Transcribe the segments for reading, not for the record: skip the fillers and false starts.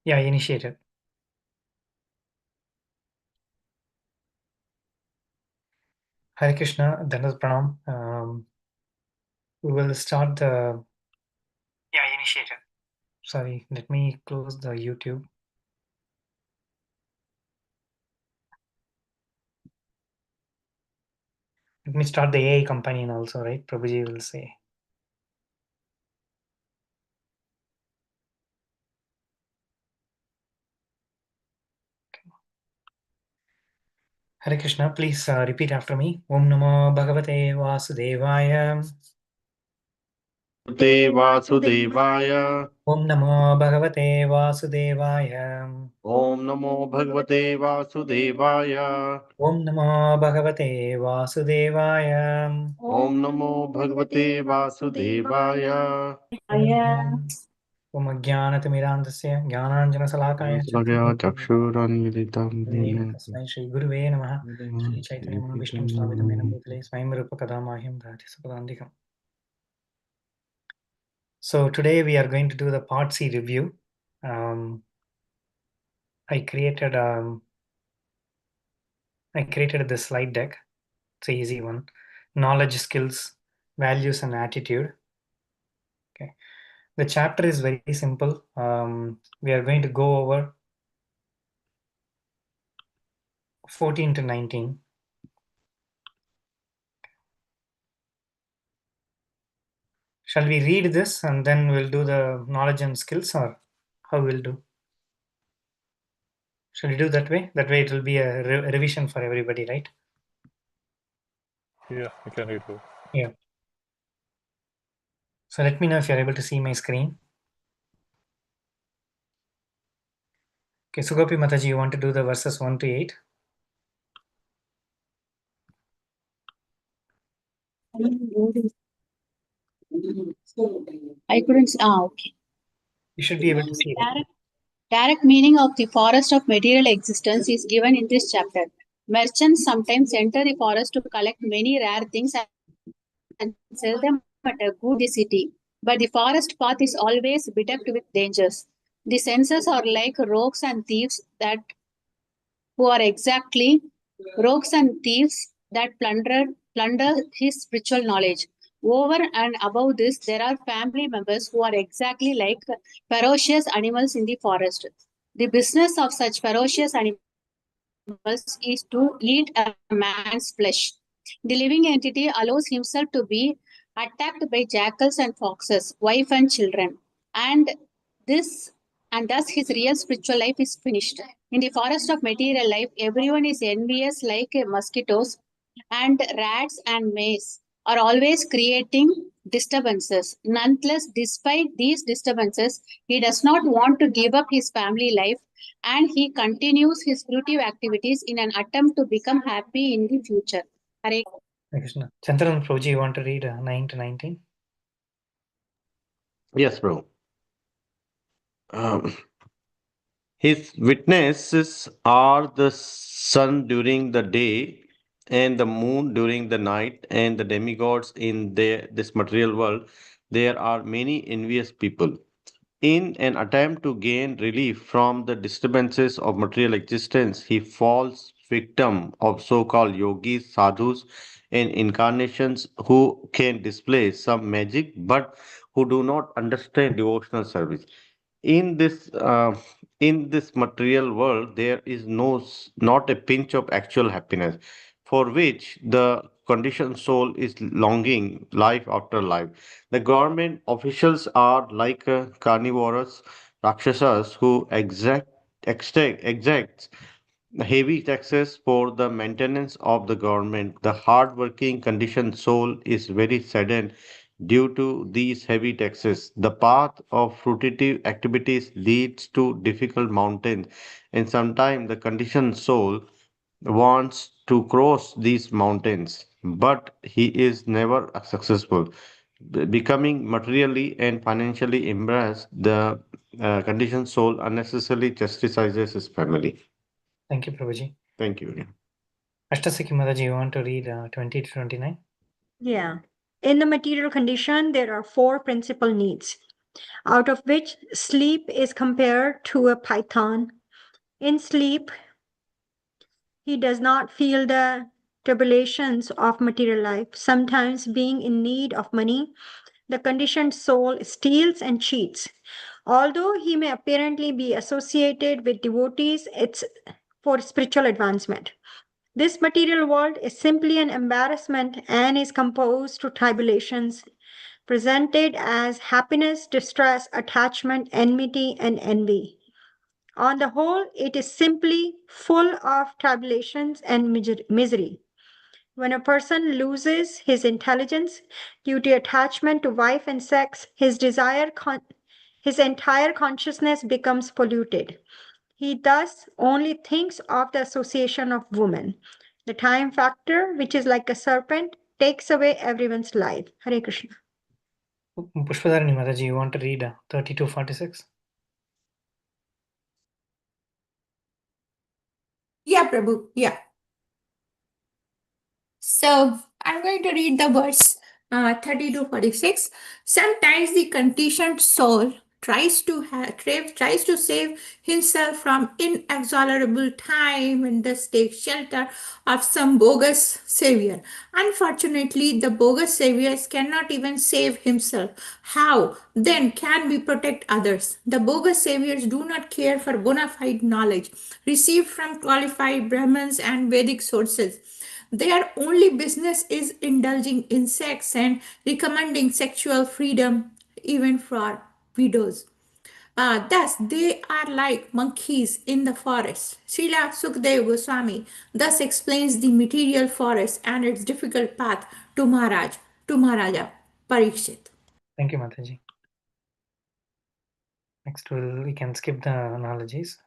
Yeah, initiated. Hare Krishna, Dhanas Pranam. We will start the. Yeah, initiated. Sorry, let me close the YouTube. Let me start the AI companion also, right? Prabhuji will say. Hare Krishna, please repeat after me. Om Namo Bhagavate Vasudevaya. Vasudevaya. Om Namo Bhagavate Vasudevaya. Om Namo Bhagavate Vasudevaya. Om Namo Bhagavate Vasudevaya. Om Namo Bhagavate Vasudevaya. Om Ajnanatimirandasya Jnananjanasalakaya Chakshuranmilitam Yena Tasmai Shri Guruve Namaha Shri Chaitanya Mahavishnu Sthapitame Bhutale Swayam Rupa Kadamahim Bhati Sapadandikam. So today we are going to do the Part C review. I created this slide deck. It's an easy one. Knowledge, skills, values, and attitude. Okay. The chapter is very simple. We are going to go over 14 to 19. Shall we read this and then we'll do the knowledge and skills, or how we'll do? Shall we do that way? That way it will be a revision for everybody, right? Yeah, you can read it. Yeah. So let me know if you're able to see my screen. Okay, Sugopi Mataji, you want to do the verses 1 to 8? I couldn't. Okay. You should be able to see it. Direct meaning of the forest of material existence is given in this chapter. Merchants sometimes enter the forest to collect many rare things and sell them at a good city. But the forest path is always bedecked with dangers. The senses are like rogues and thieves that plunder his spiritual knowledge. Over and above this, there are family members who are exactly like ferocious animals in the forest. The business of such ferocious animals is to eat a man's flesh. The living entity allows himself to be attacked by jackals and foxes, wife and children, and this and thus his real spiritual life is finished. In the forest of material life, everyone is envious like mosquitoes, and rats and mice are always creating disturbances. Nonetheless, despite these disturbances, he does not want to give up his family life and he continues his spiritual activities in an attempt to become happy in the future. Hare Krishna. Chandran Prabhuji, you want to read 9 to 19? Yes, bro. His witnesses are the sun during the day and the moon during the night and the demigods in this material world. There are many envious people. In an attempt to gain relief from the disturbances of material existence, he falls victim of so-called yogis, sadhus, and incarnations who can display some magic but who do not understand devotional service. In this material world, there is not a pinch of actual happiness, for which the conditioned soul is longing life after life. The government officials are like carnivorous rakshasas who exact heavy taxes for the maintenance of the government. The hard-working conditioned soul is very saddened due to these heavy taxes. The path of fruitive activities leads to difficult mountains, and sometimes the conditioned soul wants to cross these mountains, but he is never successful. Becoming materially and financially embarrassed, the conditioned soul unnecessarily chastises his family. Thank you, Prabhuji. Thank you. Ashtasaki Mataji, you want to read 20 to 29? Yeah. In the material condition, there are four principal needs: out of which sleep is compared to a python. In sleep, he does not feel the tribulations of material life. Sometimes, being in need of money, the conditioned soul steals and cheats. Although he may apparently be associated with devotees, it's for spiritual advancement. This material world is simply an embarrassment and is composed to tribulations presented as happiness, distress, attachment, enmity, and envy. On the whole, it is simply full of tribulations and misery. When a person loses his intelligence due to attachment to wife and sex, his entire consciousness becomes polluted. He thus only thinks of the association of women. The time factor, which is like a serpent, takes away everyone's life. Hare Krishna. Pushpadharani Mataji, you want to read 30 to 46? Yeah, Prabhu. Yeah. So I'm going to read the verse 30 to 46. Sometimes the conditioned soul tries to save himself from inexorable time and thus takes shelter of some bogus savior. Unfortunately, the bogus saviors cannot even save himself. How then can we protect others? The bogus saviors do not care for bona fide knowledge received from qualified Brahmins and Vedic sources. Their only business is indulging in sex and recommending sexual freedom even for widows. Thus, they are like monkeys in the forest. Srila Sukdev Goswami thus explains the material forest and its difficult path to Maharaja Parikshit. Thank you, Mataji. Next, we can skip the analogies.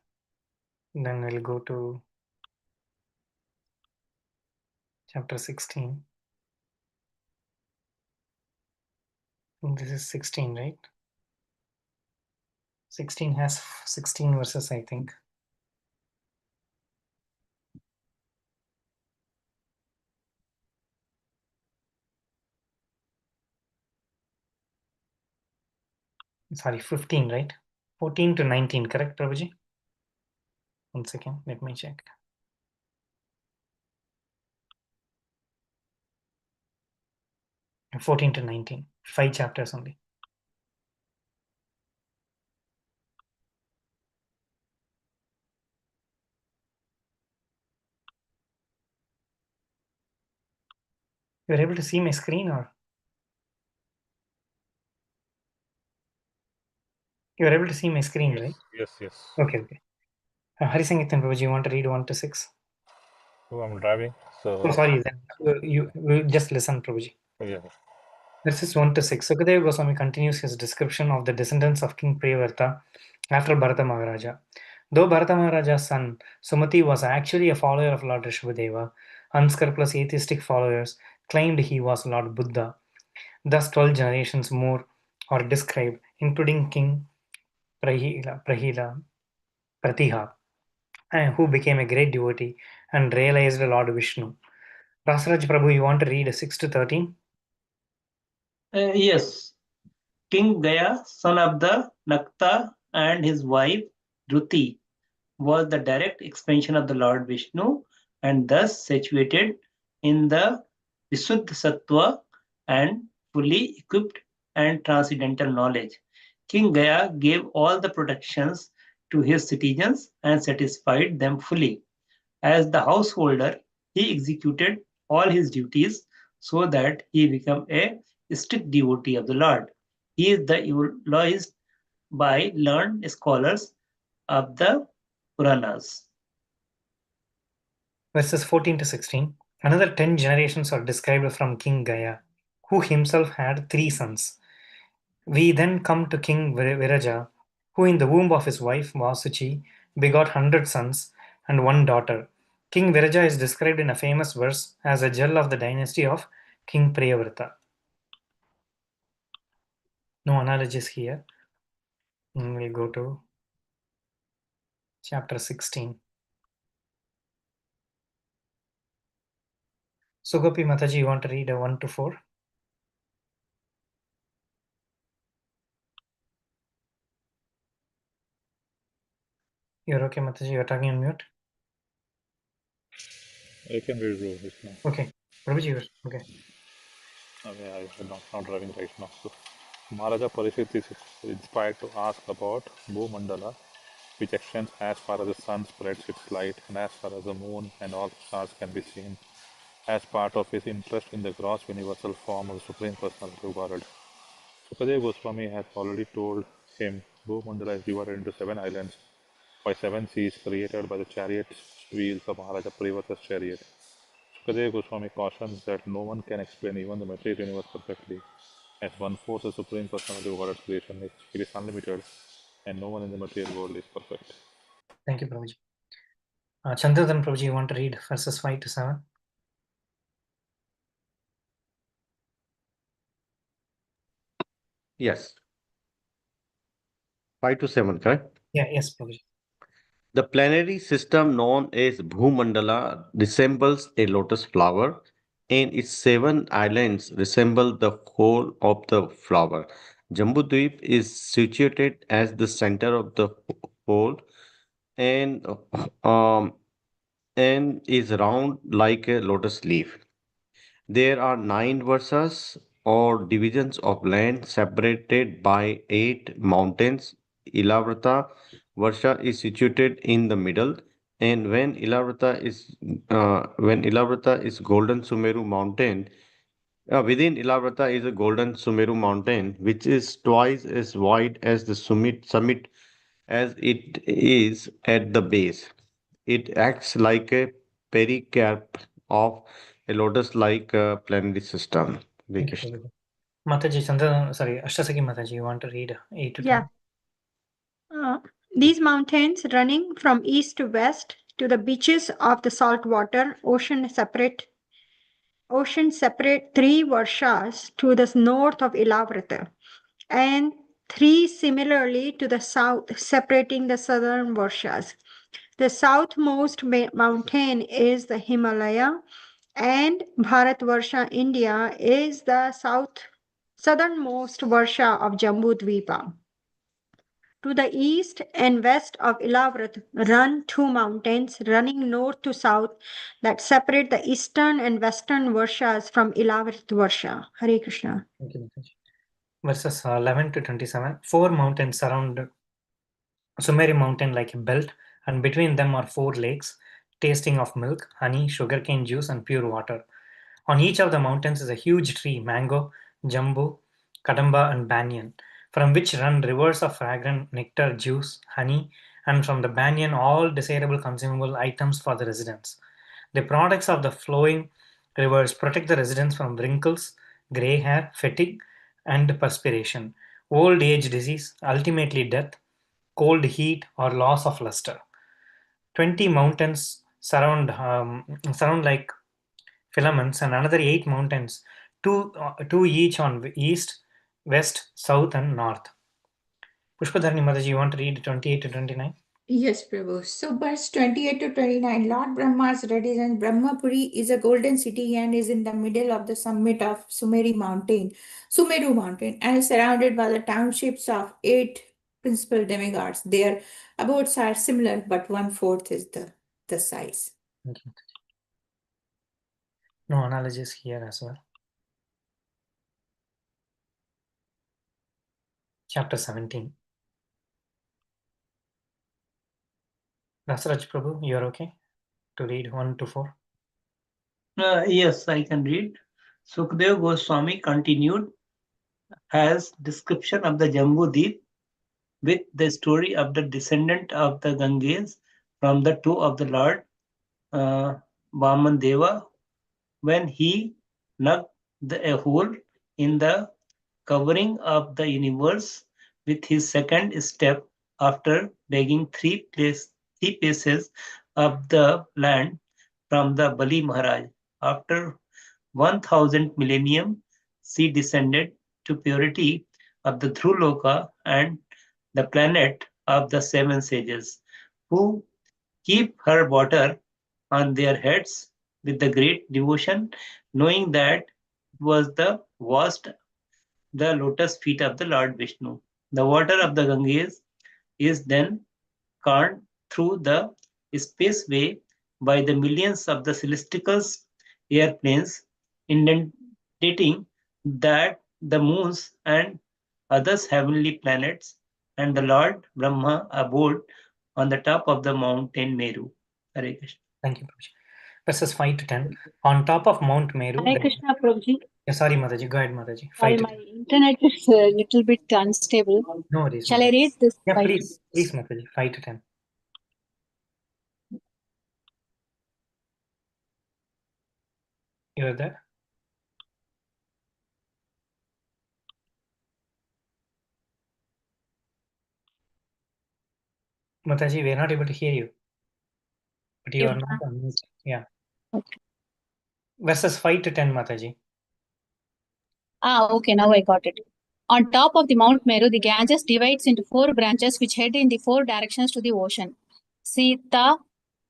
Then we'll go to chapter 16. This is 16, right? 16 has 16 verses, I think. Sorry, 15, right? 14 to 19, correct, Prabhuji? One second, let me check. Yeah, 14 to 19, 5 chapters only. You're able to see my screen, or? You're able to see my screen, right? Yes, yes. Okay. Hari Sangeetan, Prabhuji, you want to read 1 to 6? So I'm driving. So Oh, sorry, then you just listen, Prabhuji. yeah. Verses 1 to 6. Sukadeva Goswami continues his description of the descendants of King Priyavrta after Bharata Maharaja. Though Bharata Maharaja's son Sumati was actually a follower of Lord Rishabhadeva, unscrupulous atheistic followers claimed he was Lord Buddha. Thus, 12 generations more are described, including King Pratiha, who became a great devotee and realized Lord Vishnu. Rasaraj Prabhu, you want to read 6 to 13? Yes. King Gaya, son of the Nakta, and his wife Druti, was the direct expansion of the Lord Vishnu and thus situated in the Visuddha Sattva and fully equipped and transcendental knowledge. King Gaya gave all the protections to his citizens and satisfied them fully. As the householder, he executed all his duties so that he became a strict devotee of the Lord. He is the eulogized by learned scholars of the Puranas. Verses 14 to 16. Another 10 generations are described from King Gaya, who himself had 3 sons. We then come to King Viraja, who in the womb of his wife Vasuchi begot 100 sons and 1 daughter. King Viraja is described in a famous verse as a jewel of the dynasty of King Priyavrta. No analogies here. We'll go to chapter 16. Sugopi Mataji, you want to read 1 to 4? You're okay, Mataji? You're talking on mute? I can read, bro. It's not. Okay. Prabhuji, okay. I mean, I'm not driving right now. So, Maharaja Parishit is inspired to ask about Bhumandala, which extends as far as the sun spreads its light and as far as the moon and all stars can be seen, as part of his interest in the gross universal form of the Supreme Personality of Godhead. Sukadeva Goswami has already told him Bhumandala is divided into 7 islands by 7 seas created by the chariot wheels of Maharaja Parivata's chariot. Sukadeva Goswami cautions that no one can explain even the material universe perfectly, as one-fourth the Supreme Personality of God's creation is. It is unlimited, and no one in the material world is perfect. Thank you, Prabhuji. Chandradhan, Prabhuji, you want to read verses 5 to 7? Yes. 5 to 7, correct? Yeah, yes, Prabhuji. The planetary system known as Bhumandala resembles a lotus flower, and its 7 islands resemble the whole of the flower. Jambudvip is situated as the center of the whole and um, and is round like a lotus leaf. There are 9 versas or divisions of land separated by 8 mountains. Ilavrata Varsha is situated in the middle, and when Ilavrata is Golden Sumeru Mountain, within Ilavrata is a Golden Sumeru Mountain, which is twice as wide as the summit as it is at the base. It acts like a pericarp of a lotus-like planetary system. Hare Thank you, Krishna. Prabhuji. Mataji, Chandradhan, sorry, Ashtasaki Mataji, you want to read 8 to 10? Yeah. These mountains running from east to west to the beaches of the saltwater ocean separate 3 varshas to the north of Ilavrata and 3 similarly to the south, separating the southern varshas. The southmost mountain is the Himalaya, and Bharatvarsha, India, is the southernmost varsha of Jambudvipa. To the east and west of Ilavrat run 2 mountains running north to south that separate the eastern and western varshas from Ilavrat Varsha. Hare Krishna. Thank you, Mataji. Verses 11 to 27. 4 mountains surround Sumeri mountain like a belt, and between them are 4 lakes, tasting of milk, honey, sugarcane juice, and pure water. On each of the mountains is a huge tree, mango, jambu, kadamba, and banyan, from which run rivers of fragrant nectar, juice, honey, and from the banyan all desirable consumable items for the residents. The products of the flowing rivers protect the residents from wrinkles, gray hair, fatigue, and perspiration, old age disease, ultimately death, cold heat, or loss of luster. 20 mountains surround like filaments, and another 8 mountains, two each on east, west, south, and north. Pushpadharani Mataji, you want to read 28 to 29? Yes, Prabhu. So, verse 28 to 29, Lord Brahma's residence, Brahmapuri is a golden city and is in the middle of the summit of Sumeru Mountain, and is surrounded by the townships of 8 principal demigods. Their abodes are similar, but one-fourth is the size. Thank you. No analogies here as well. Chapter 17. Rasraj Prabhu, you are okay to read 1 to 4? Yes, I can read. Sukadeva Goswami continued has description of the Jambu Deep with the story of the descendant of the Ganges from the toe of the Lord Vaman Deva when he dug a hole in the covering of the universe with his second step after digging three pieces of the land from the Bali Maharaj. After 1000 millennium, she descended to purity of the Dhruloka and the planet of the 7 sages, who keep her water on their heads with the great devotion, knowing that it was the washed the lotus feet of the Lord Vishnu. The water of the Ganges is then through the spaceway by the millions of the celestial airplanes, indicating that the moons and others heavenly planets and the Lord Brahma abode on the top of the mountain Meru. Hare Krishna. Thank you, Prabhuji. Verses 5 to 10. On top of Mount Meru. Hare Krishna, Prabhuji. Sorry, Mataji. Go ahead, Mataji. Sorry, 5 to my 10. internet is a little bit unstable. No worries. Shall I Mataji. read this? Yeah, please, Mataji. 5 to 10. You are there? Mataji, we are not able to hear you. But you are not on mute. Yeah. Okay. Verses 5 to 10, Mataji. Okay, now I got it. On top of the Mount Meru, the Ganges divides into 4 branches which head in the 4 directions to the ocean. Sita,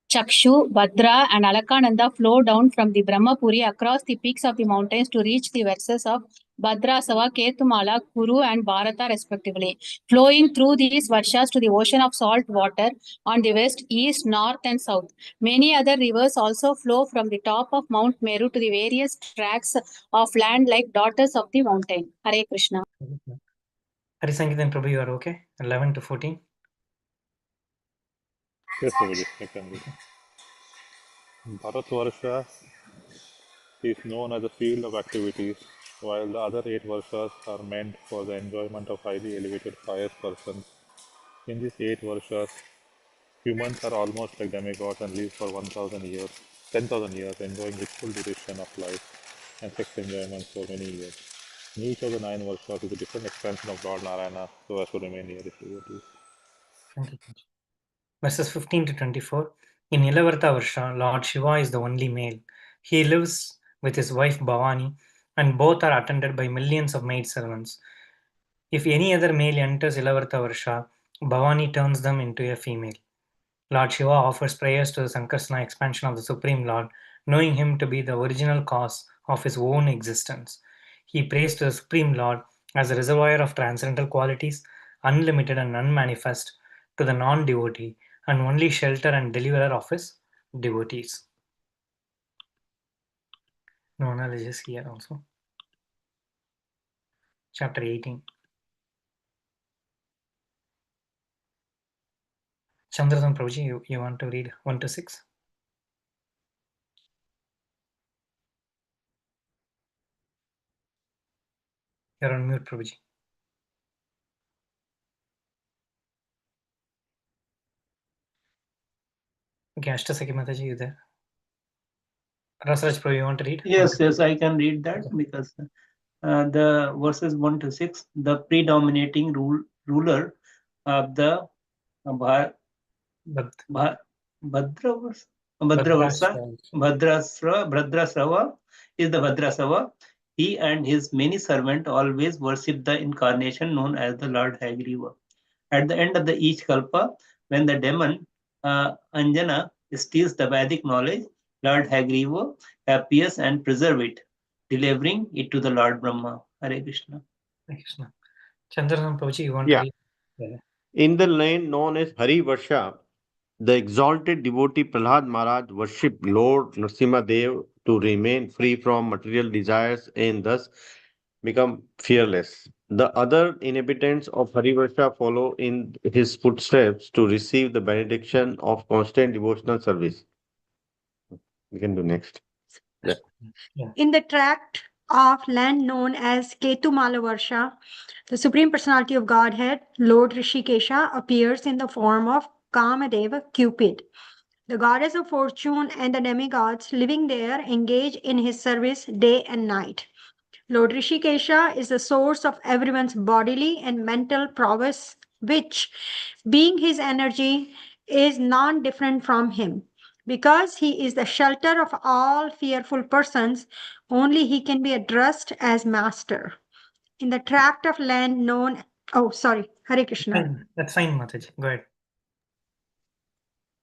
Chakshu, Bhadra, and Alakananda flow down from the Brahmapuri across the peaks of the mountains to reach the verses of Bhadrasava, Ketumala, Kuru, and Bharata, respectively, flowing through these varshas to the ocean of salt water on the west, east, north, and south. Many other rivers also flow from the top of Mount Meru to the various tracts of land like daughters of the mountain. Hare Krishna. Hari Sangeetan Prabhu, you are okay? 11 to 14. Yes, Prabhuji, I can read. Bharatvarsha is known as a field of activities, while the other 8 varshas are meant for the enjoyment of highly elevated pious persons. In these 8 varshas, humans are almost like demigods and live for 1,000 years, 10,000 years, enjoying the full duration of life and sex enjoyments for many years. In each of the 9 varshas is a different expansion of Lord Narayana so as to remain near his devotees. Thank you. Verses 15 to 24. In Ilavarta Varsha, Lord Shiva is the only male. He lives with his wife Bhavani, and both are attended by millions of maid servants. If any other male enters Ilavarta Varsha, Bhavani turns them into a female. Lord Shiva offers prayers to the Sankarsana expansion of the Supreme Lord, knowing him to be the original cause of his own existence. He prays to the Supreme Lord as a reservoir of transcendental qualities, unlimited and unmanifest, to the non-devotee, and only shelter and deliverer of his devotees. No analysis here also. Chapter 18. Chandrasan Prabhuji, you want to read 1 to 6? You're on mute, Prabhuji. Okay, Ashtasaki Mataji, you there? Rasraj Prabhu, you want to read? Yes, I can read that because the verses 1 to 6, the predominating ruler of the Bhadrasrava is the Bhadrasava. He and his many servants always worship the incarnation known as the Lord Hagriva. At the end of the each kalpa, when the demon Anjana steals the Vedic knowledge, Lord Hagriva appears and preserves it, delivering it to the Lord Brahma. Hare Krishna. Hare Krishna. Chandrasan Prabhuji, you want to read? Yeah. In the land known as Hari Varsha, the exalted devotee Prahlad Maharaj worshipped Lord Nrsimha Dev to remain free from material desires and thus become fearless. The other inhabitants of Hari Varsha follow in his footsteps to receive the benediction of constant devotional service. We can do next. Yeah. In the tract of land known as Ketumala Varsha, the Supreme Personality of Godhead, Lord Rishikesha, appears in the form of Kamadeva Cupid. The goddess of fortune and the demigods living there engage in his service day and night. Lord Rishikesha is the source of everyone's bodily and mental prowess, which, being his energy, is non different from him. Because he is the shelter of all fearful persons, only he can be addressed as master. In the tract of land known, Hare Krishna. That's fine, Mataji. Go ahead.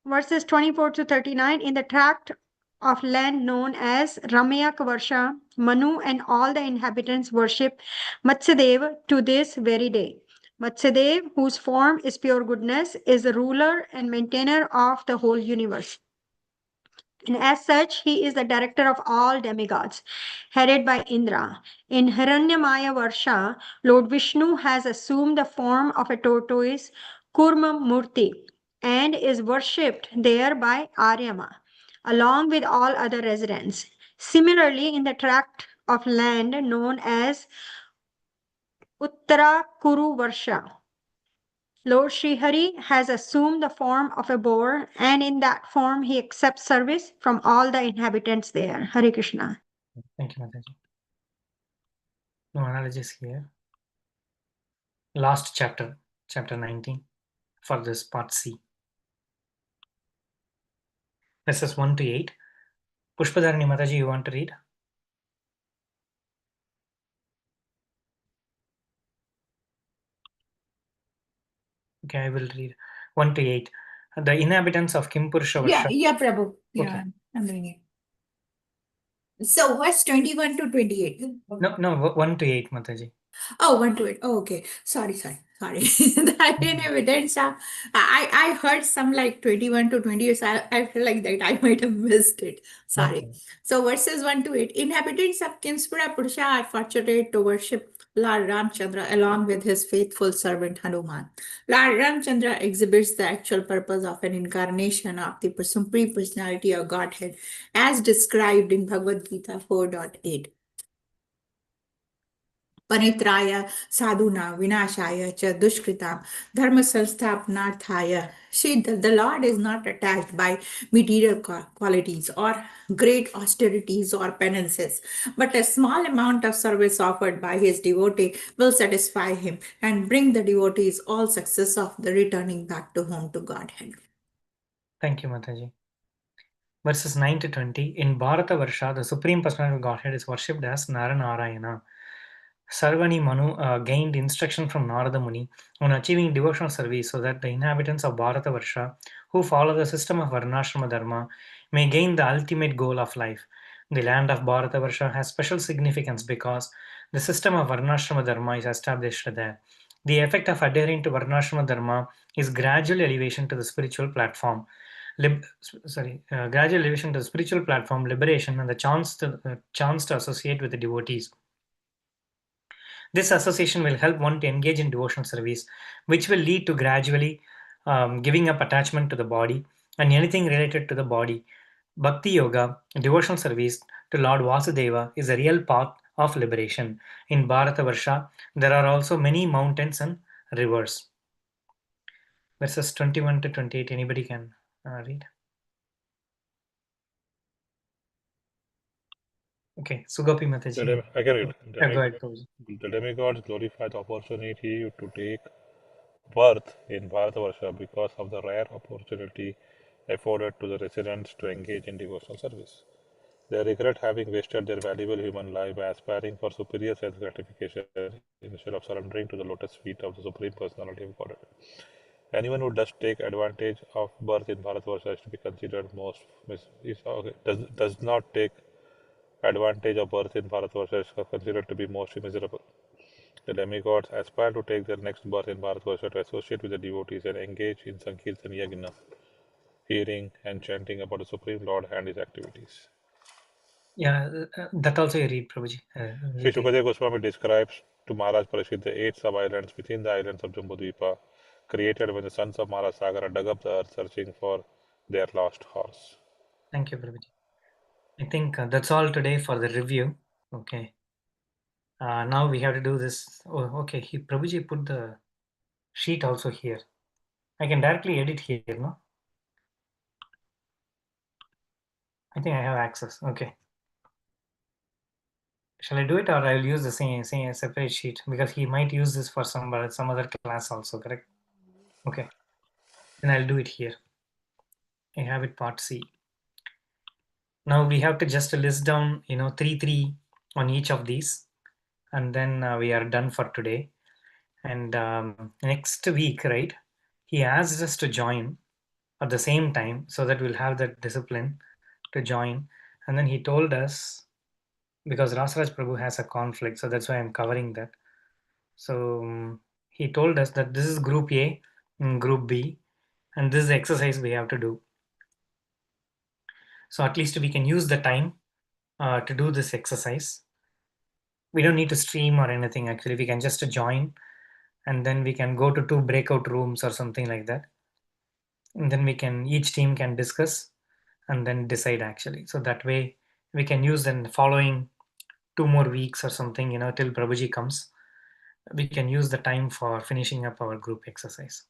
Verses 24 to 39, in the tract of land known as Ramayak Varsha, Manu and all the inhabitants worship Matsyadev to this very day. Matsyadev, whose form is pure goodness, is the ruler and maintainer of the whole universe. And as such, he is the director of all demigods, headed by Indra. In Hiranyamaya Varsha, Lord Vishnu has assumed the form of a tortoise, Kurma Murti, and is worshipped there by Aryama, along with all other residents. Similarly, in the tract of land known as Uttara Kuru Varsha, Lord Srihari has assumed the form of a boar, and in that form he accepts service from all the inhabitants there. Hare Krishna. Thank you, Mataji. No analogies here. Last chapter, chapter 19, for this part C. Verses 1 to 8. Pushpadharani Mataji, you want to read? Okay, I will read 1 to 8. The inhabitants of Kimpurusha Varsha. Yeah, Prabhu. Yeah, Okay. I'm reading it. So verse 21 to 28. No, 1 to 8, Mataji. Oh, 1 to 8. Oh, okay. Sorry. That in evidence, I heard some like 21 to 28. So I feel like that I might have missed it. Sorry. Okay. So verses 1 to 8. Inhabitants of Kinspura Purusha are fortunate to worship Lord Ramchandra along with his faithful servant Hanuman. Lord Ramchandra exhibits the actual purpose of an incarnation of the Supreme Personality of Godhead as described in Bhagavad Gita 4.8. Panitraya sadhuna vinashaya cha dushkritam dharma sansthapanarthaya. See, the Lord is not attached by material qualities or great austerities or penances, but a small amount of service offered by his devotee will satisfy him and bring the devotees all success of the returning back to home to Godhead. Thank you, Mataji. Verses 9 to 20. In Bharata Varsha, the Supreme Personality of Godhead is worshipped as Naranarayana. Sarvani Manu gained instruction from Narada Muni on achieving devotional service so that the inhabitants of Bharata Varsha, who follow the system of Varnashrama Dharma, may gain the ultimate goal of life. The land of Bharata Varsha has special significance because the system of Varnashrama Dharma is established there. The effect of adhering to Varnashrama Dharma is gradual elevation to the spiritual platform. Gradual elevation to the spiritual platform, liberation, and the chance to associate with the devotees. This association will help one to engage in devotional service, which will lead to gradually giving up attachment to the body and anything related to the body. Bhakti Yoga, devotional service to Lord Vasudeva, is a real path of liberation. In Bharatavarsha, there are also many mountains and rivers. Verses 21 to 28, anybody can read. Okay, Sugopi Mataji. I can read. Go ahead, Prabhuji. The demigods glorify the opportunity to take birth in Bharatavarsha because of the rare opportunity afforded to the residents to engage in devotional service. They regret having wasted their valuable human life by aspiring for superior self gratification instead of surrendering to the lotus feet of the Supreme Personality of Godhead. Anyone who does take advantage of birth in Bharatvarsha is to be considered does not take advantage of birth in Bharatvarsha is considered to be most miserable. The demigods aspire to take their next birth in Bharatvarsha to associate with the devotees and engage in Sankirtan Yagna, hearing and chanting about the Supreme Lord and his activities. Yeah, that also you read, Prabhuji. Sri Shukadev Goswami describes to Maharaj Parishit the 8 sub-islands within the islands of Jambudvipa, created when the sons of Maharaj Sagara dug up the earth searching for their lost horse. Thank you, Prabhuji. I think that's all today for the review. Okay. Now we have to do this. Oh, okay. Prabhuji put the sheet also here. I can directly edit here, no? I think I have access. Okay. Shall I do it, or I will use the same separate sheet, because he might use this for some other class also, correct? Okay. Then I'll do it here. I have it part C. Now we have to just list down, 3 on each of these, and then we are done for today. And next week, right, he asked us to join at the same time so that we'll have that discipline to join. And then he told us, because Rasaraj Prabhu has a conflict, so that's why I'm covering that. So he told us that this is group A and group B, and this is the exercise we have to do. So at least we can use the time to do this exercise. We don't need to stream or anything. Actually, we can just join, and then we can go to 2 breakout rooms or something like that, and then each team can discuss and then decide actually. So that way we can use the following 2 more weeks or something, till Prabhuji comes. We can use the time for finishing up our group exercise.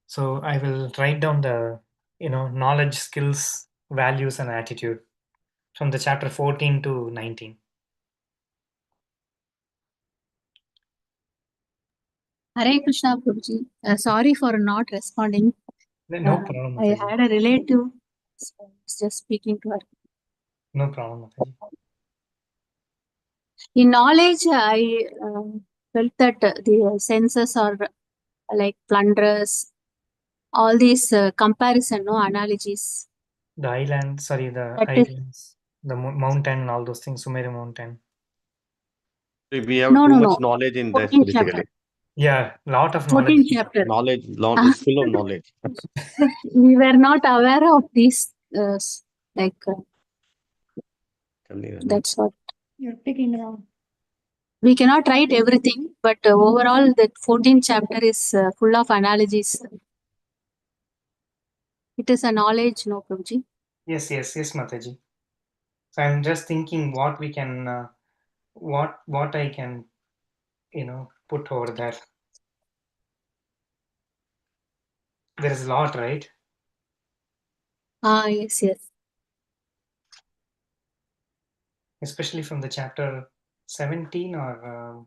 So I will write down the knowledge, skills, values, and attitude from the chapter 14 to 19. Hare Krishna, Prabhuji. Sorry for not responding. No problem, I Mataji. had a relative, so I was just speaking to her. No problem, Mataji. In knowledge, I felt that the senses are like plunderers, all these comparison, analogies. The islands, the mountain, and all those things, Sumeru mountain. We have No, too no, much no. knowledge in this, 14th basically. chapter. Yeah, lot of 14th knowledge. chapter. Knowledge, is full of knowledge. We were not aware of these, that's what. You're picking wrong. We cannot write everything, but overall, that 14th chapter is full of analogies. It is a knowledge, no, Prabhuji? Yes, Mataji. So I'm just thinking what we can, what I can, put over there. There is a lot, right? Yes. Especially from the chapter 17 or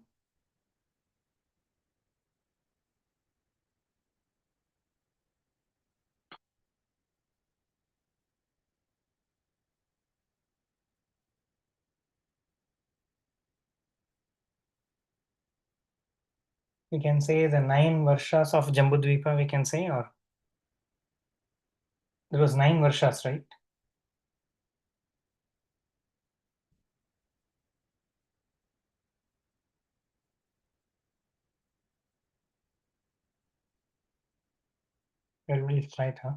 we can say the 9 varshas of Jambudvipa, we can say, or there was 9 varshas, right? Everybody's right, huh?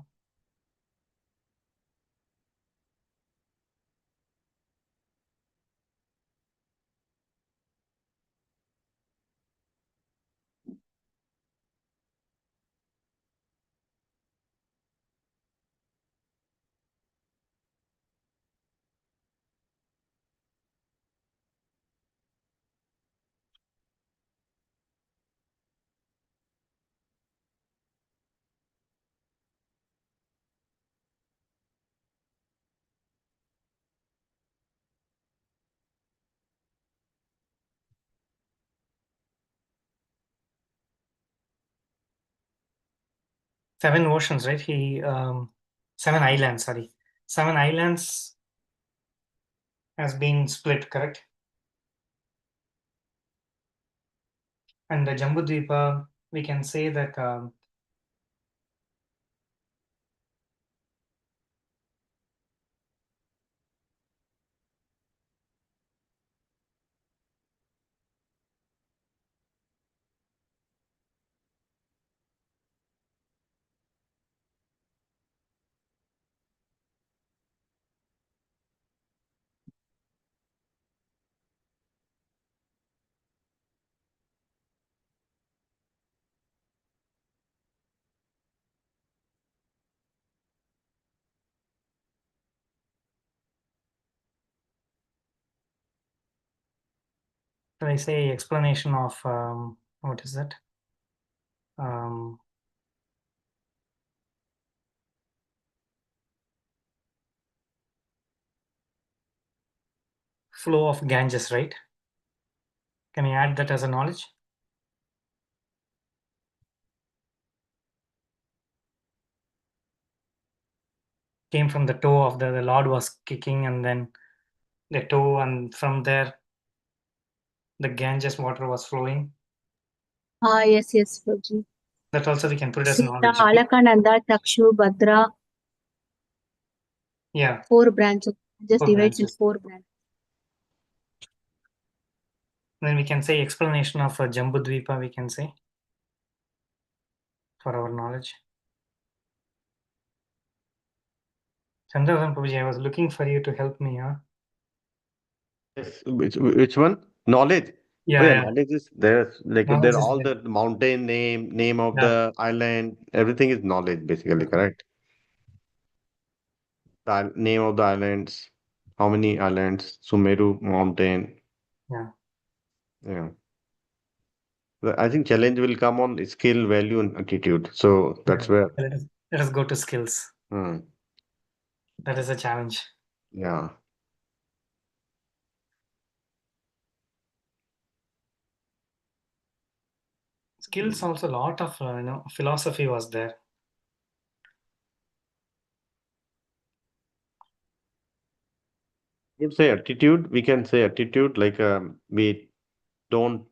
Seven oceans, right? 7 islands, sorry. 7 islands has been split, correct? And the Jambudvipa, we can say that I say explanation of what is that? Flow of Ganges, right? Can I add that as a knowledge? Came from the toe of the Lord was kicking, and then the toe, and from there the Ganges water was flowing. Yes, Prabhuji. That also we can put as Sita, knowledge. Alakananda, Chakshu, Bhadra. Yeah. 4 branches. Just 4 divides in branches. 4 branches. Then we can say explanation of Jambudvipa, we can say, for our knowledge. Chandradhan Prabhuji, I was looking for you to help me, huh? Yes, which one? Knowledge. Yeah, Oh yeah, yeah. knowledge is there. Like Knowledge there is all there. the mountain name of Yeah, the island, everything is knowledge basically, correct? The name of the islands, how many islands, Sumeru mountain. yeah. Yeah. I think challenge will come on skill, value, and attitude. So Yeah. that's where. Let us go to skills. Hmm, That is a challenge. yeah. Skills also a lot of philosophy was there. You say attitude. We can say attitude like we don't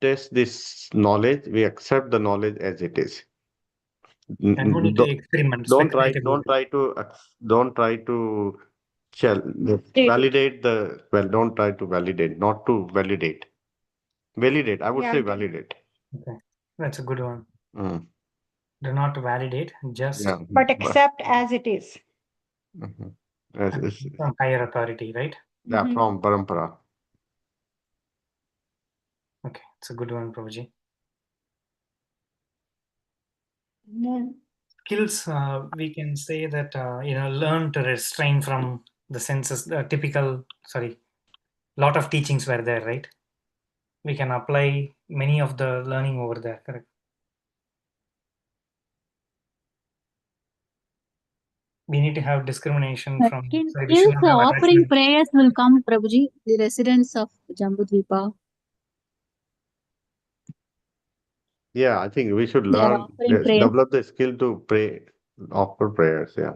test this knowledge. We accept the knowledge as it is. And no need to experiment, Don't try, speculate about don't it. try to, don't try to validate the, well, don't try to validate, not to validate. Validate, I would Yeah, say validate. Okay, that's a good one. Mm, Do not validate, just yeah, but accept as it is. mhm. Yes, from higher authority, right? yeah, Mhm. from parampara. Okay, it's a good one, Prabhuji. Yeah. Skills, we can say that learn to restrain from the senses. Lot of teachings were there, right? We can apply many of the learning over there, correct? We need to have discrimination from. In Sorry, we should skills, not have offering attachment. prayers will come, Prabhuji, the residents of Jambudvipa. Yeah, I think we should They are learn, offering yes, prayers. develop the skill to pray, offer prayers. Yeah,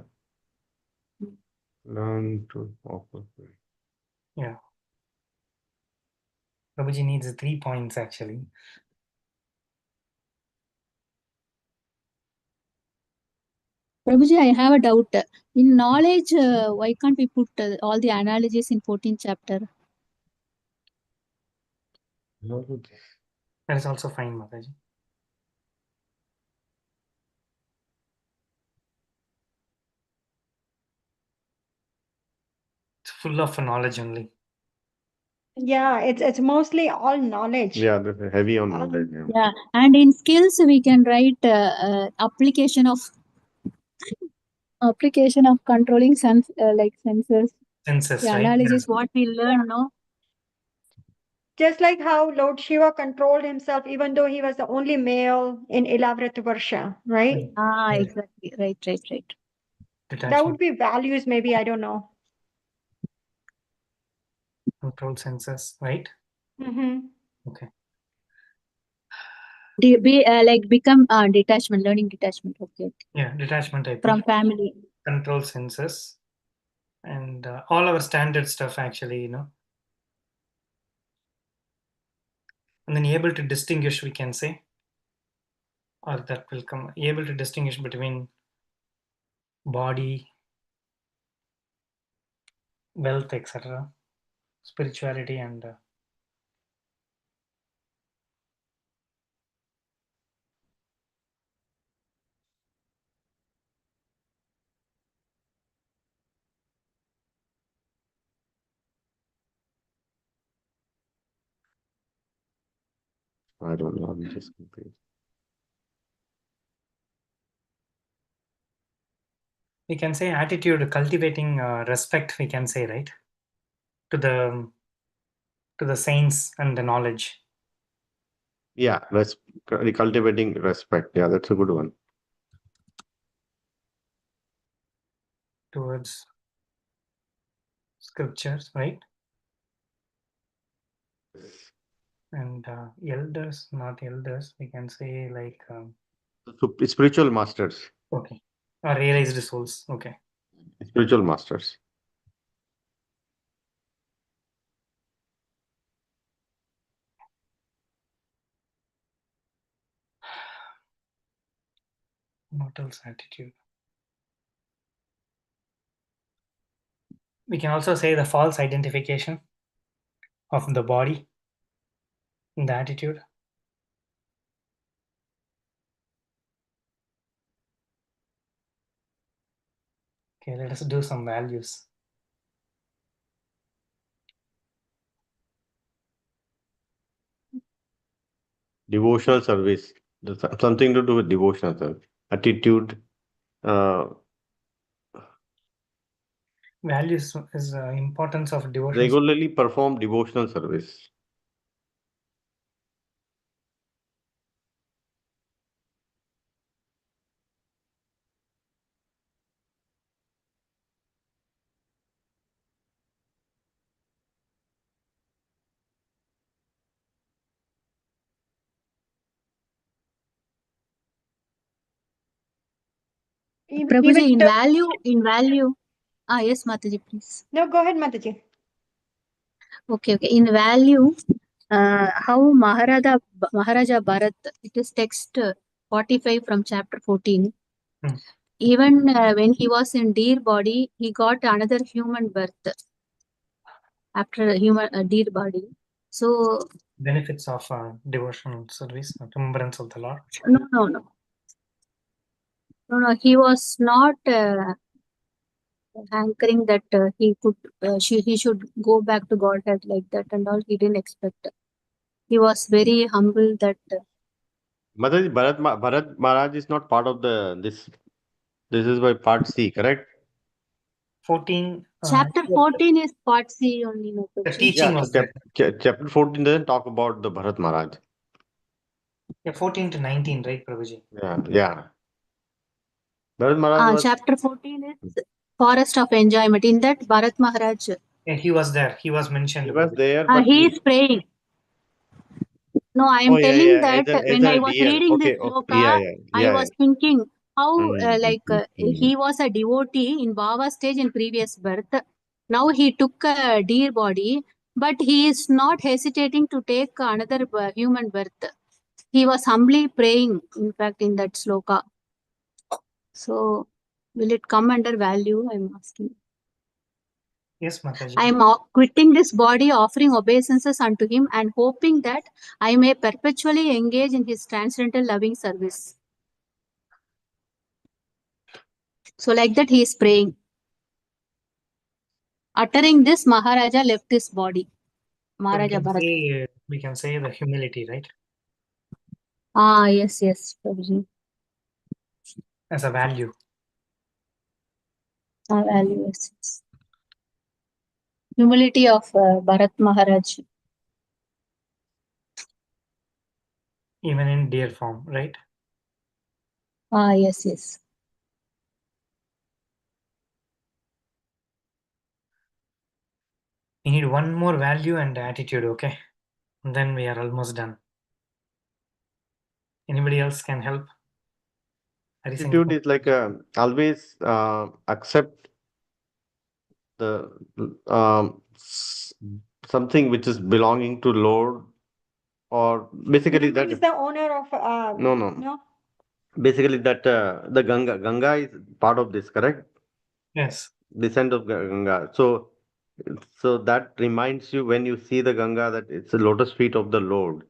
learn to offer prayers. Yeah. Prabhuji needs 3 points actually. Prabhuji, I have a doubt. In knowledge, why can't we put all the analogies in 14th chapter? That is also fine, Mataji. It's full of knowledge only. Yeah, it's mostly all knowledge. Yeah, that's heavy on knowledge. Yeah. Yeah, and in skills we can write application of controlling like senses. Senses, The right? analogy is what we learn, no? Just like how Lord Shiva controlled himself, even though he was the only male in Ilavrata Varsha, right? Ah, Yeah. exactly. Right. That Detachment, would be values, maybe, I don't know. control senses, right? Mm-hmm. Okay. Become detachment, learning detachment. Okay. Yeah, detachment I put. From family. Control senses and all our standard stuff actually, and then able to distinguish, we can say, or that will come, able to distinguish between body, wealth, etc., spirituality, and I don't know. I'm just confused. we can say attitude, cultivating respect, we can say, right, to the saints and the knowledge. Yeah, cultivating respect. Yeah, that's a good one. Towards scriptures, right? And elders, not elders, we can say like Spiritual masters. okay, or realized souls. Okay. Spiritual masters. What else? Attitude. We can also say the false identification of the body. The attitude. Okay, let us do some values. Devotional service. Something to do with devotional service. Attitude. Values is importance of devotion. Regularly perform devotional service. Prabhuji, Even in value. Yes, Mataji, please. no, go ahead, Mataji. Okay. In value, how Maharaja Bharat, it is text 45 from chapter 14. Hmm. Even when he was in deer body, he got another human birth after a human deer body. So Benefits of devotional service, remembrance of the Lord. no. He was not hankering that he could he should go back to Godhead like that and all. He didn't expect. He was very humble that. Mataji, Bharat Maharaj is not part of this. This is by part C, correct? 14. Chapter 14 is part C only, no The Prabhuji. teaching was there. Chapter 14 doesn't talk about the Bharat Maharaj. Yeah, 14 to 19, right, Prabhuji? Yeah. Bharat Maharaj was. Chapter 14 is Forest of Enjoyment. In that, Bharat Maharaj, Yeah, he was there. He was mentioned. He was there, but he is praying. No, I am Oh, yeah, telling yeah. that As when I a was deer. reading this Okay. sloka, I Yeah. was thinking how Mm. he was a devotee in Baba stage in previous birth. Now he took a deer body, but he is not hesitating to take another human birth. He was humbly praying, in fact, in that sloka. So, will it come under value? I'm asking. Yes, Mataji. I am quitting this body, offering obeisances unto him, and hoping that I may perpetually engage in his transcendental loving service. So, like that, he is praying. Uttering this, Maharaja left his body. So Maharaja Bharat. we can say the humility, right? Yes, Prabhuji. As a value. Value, yes. Humility of Bharat Maharaj. Even in deer form, right? Yes. We need one more value and attitude, okay? And then we are almost done. Anybody else can help? Attitude is like always accept the something which is belonging to Lord, or basically Who that is the owner of no. Basically that the Ganga is part of this, correct? Yes. Descent of Ganga. So that reminds you when you see the Ganga that it's the lotus feet of the Lord.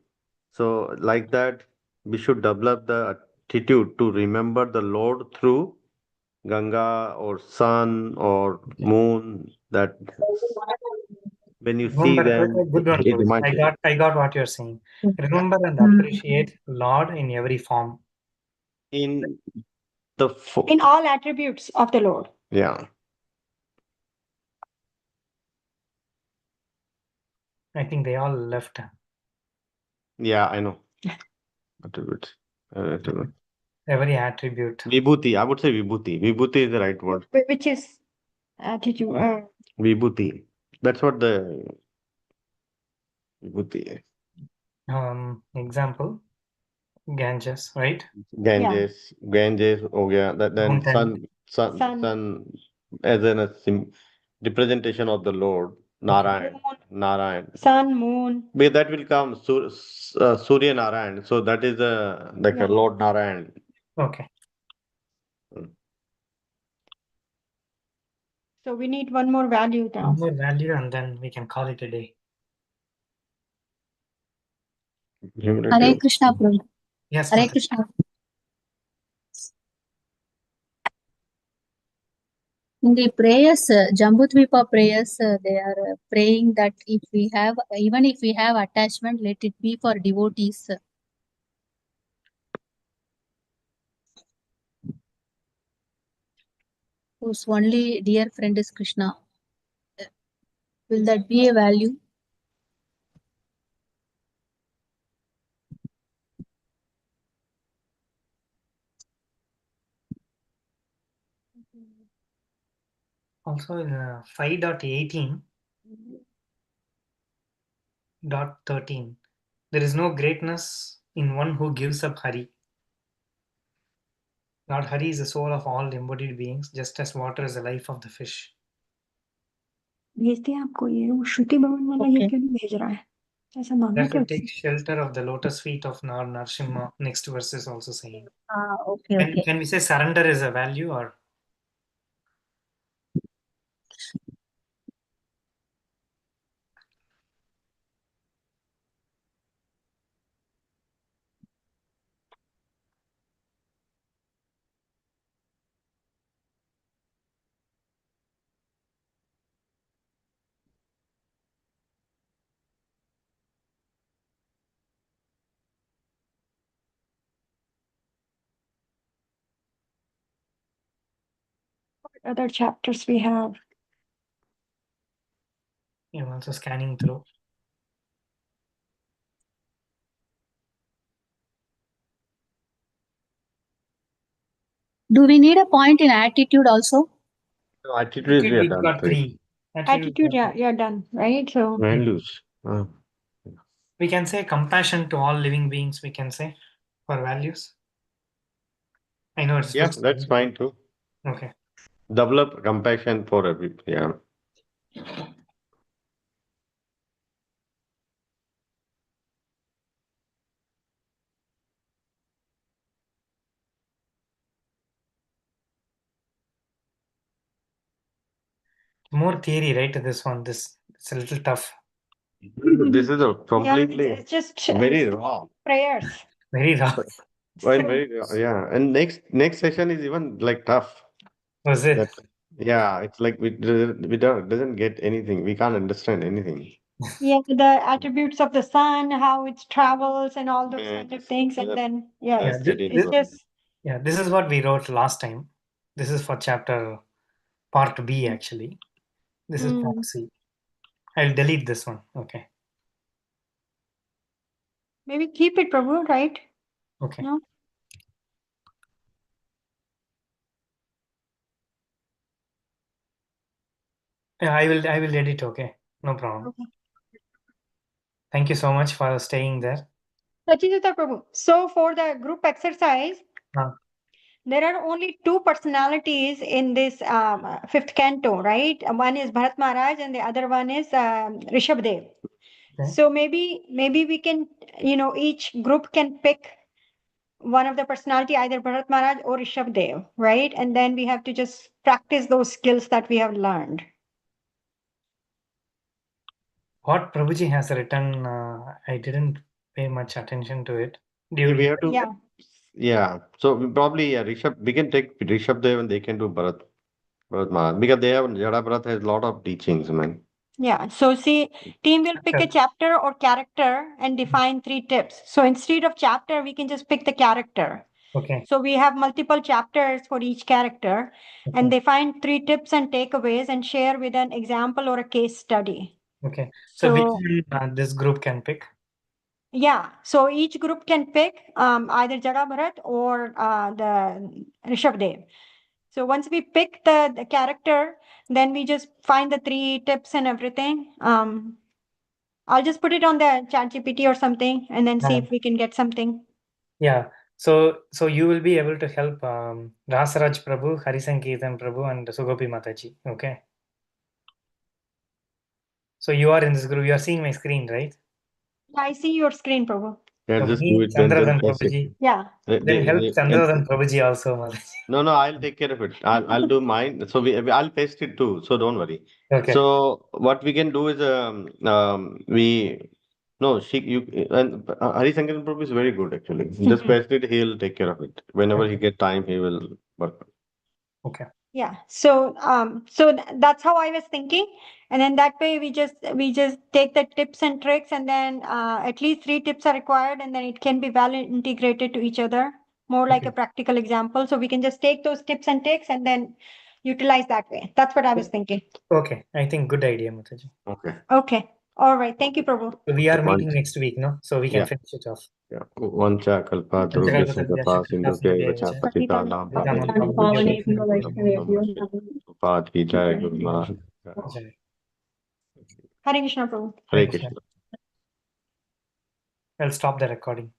So like that, we should develop the attitude to remember the Lord through Ganga or sun or moon. That when you see Remember, them, good one, it Prabhuji. reminds you. I got what you're saying. Remember and appreciate Lord in every form. In all attributes of the Lord. Yeah. I think they all left. Yeah, I know. Attribute. Every attribute. Vibhuti. I would say Vibhuti. Vibhuti is the right word. Which is attitude. Vibhuti. That's what the Vibhuti is. Example, Ganges, right? Ganges, oh yeah. Then Mountain. sun as a representation of the Lord, Narayan. Sun, moon. But that will come Surya Narayan. So that is like a Lord Narayan. Okay. So we need one more value now. One more value and then we can call it a day. Hare Krishna, Prabhu. Yes, Hare Mataji. Krishna. In the prayers, Jambudvipa prayers, they are praying that even if we have attachment, let it be for devotees. Whose only dear friend is Krishna. Will that be a value? Also in 5.18.13, there is no greatness in one who gives up Hari. Lord Hari is the soul of all embodied beings, just as water is the life of the fish. भेजते हैं आपको ये वो श्रुति भवन वाला ये Okay. क्यों नहीं भेज रहा है ऐसा मांगना Therefore, क्या take shelter of the lotus feet of Lord Narsimha. Next verse is also saying. Okay. Can we say surrender is a value or? other chapters we have I'm also scanning through. Do we need a point in attitude also? No, attitude is We've done. got three. attitude yeah you're done right so Values. We can say compassion to all living beings, we can say, for values. I know it's Yeah, supposed that's fine too. Okay. Develop compassion for everybody. Yeah. More theory, right? This one, it's a little tough. This is a completely it's just very raw. prayers Very raw. Very raw. Yeah. And next session is even like tough. Was it? That yeah, it's like we don't doesn't get anything. We can't understand anything. yeah the attributes of the sun how it travels and all those kind of things and Yeah. then yeah Yeah, it's just yeah, this is what we wrote last time. This is for chapter part B actually. This is part C. I'll delete this one. Okay. maybe keep it Prabhu right Okay. no Yeah, I will edit. Okay. No problem. okay. Thank you so much for staying there. Sachindita Prabhu so for the group exercise Ah. there are only two personalities in this fifth canto, right? One is Bharat Maharaj and the other one is Rishabh Dev. Okay. So maybe we can, each group can pick one of the personality, either Bharat Maharaj or Rishabh Dev, right? And then we have to just practice those skills that we have learned. What Prabhuji has written, I didn't pay much attention to it. Do you We have to. Yeah. Yeah. So we probably Rishabh. We can take Rishabh Dev and they can do Bharat Maharaj because they have Jada Bharat has a lot of teachings, man. Yeah. So see, team will pick a chapter or character and define 3 tips. So instead of chapter, we can just pick the character. Okay. So we have multiple chapters for each character and they find 3 tips and takeaways and share with an example or a case study. Okay. So which one, this group can pick? yeah, so each group can pick either Jada Bharat or the Rishabh Dev. So once we pick the character, then we just find the 3 tips and everything. I'll just put it on the chat GPT or something and then see if we can get something. Yeah. So you will be able to help Rasaraj Prabhu, Harisankirtan Prabhu, and Sugopi Mataji. Okay. So you are in this group. You are seeing my screen, right? I see your screen, Prabhu. Yeah, So just me, do it. Then Chandradhan that's it. Prabhuji. Yeah. Then help Chandradhan Prabhuji also, Mataji. No, I'll take care of it. I'll do mine. So I'll paste it too. So don't worry. Okay. So what we can do is we No, and Hari Sankaran Prabhu is very good actually. Just basically he'll take care of it. Whenever he get time, he will work. Okay. Yeah. So that's how I was thinking. And then that way we just take the tips and tricks, and then at least 3 tips are required, and then it can be well integrated to each other, more like a practical example. So we can just take those tips and tricks and then utilize that way. That's what I was thinking. Okay. I think good idea, Mataji. Okay. Okay. All right. Thank you, Prabhu. So we are One- meeting next week, no? So we can Yeah. finish it off. Yeah. Vancha kalpa tarubhya sambhava sindhubhya vacha patita nam Pavanebhyo Vaishnavebhyo Prabhupada ki jai, Guru Maharaj. Jai. Hare Krishna, Prabhu. Hare Krishna. I'll stop the recording.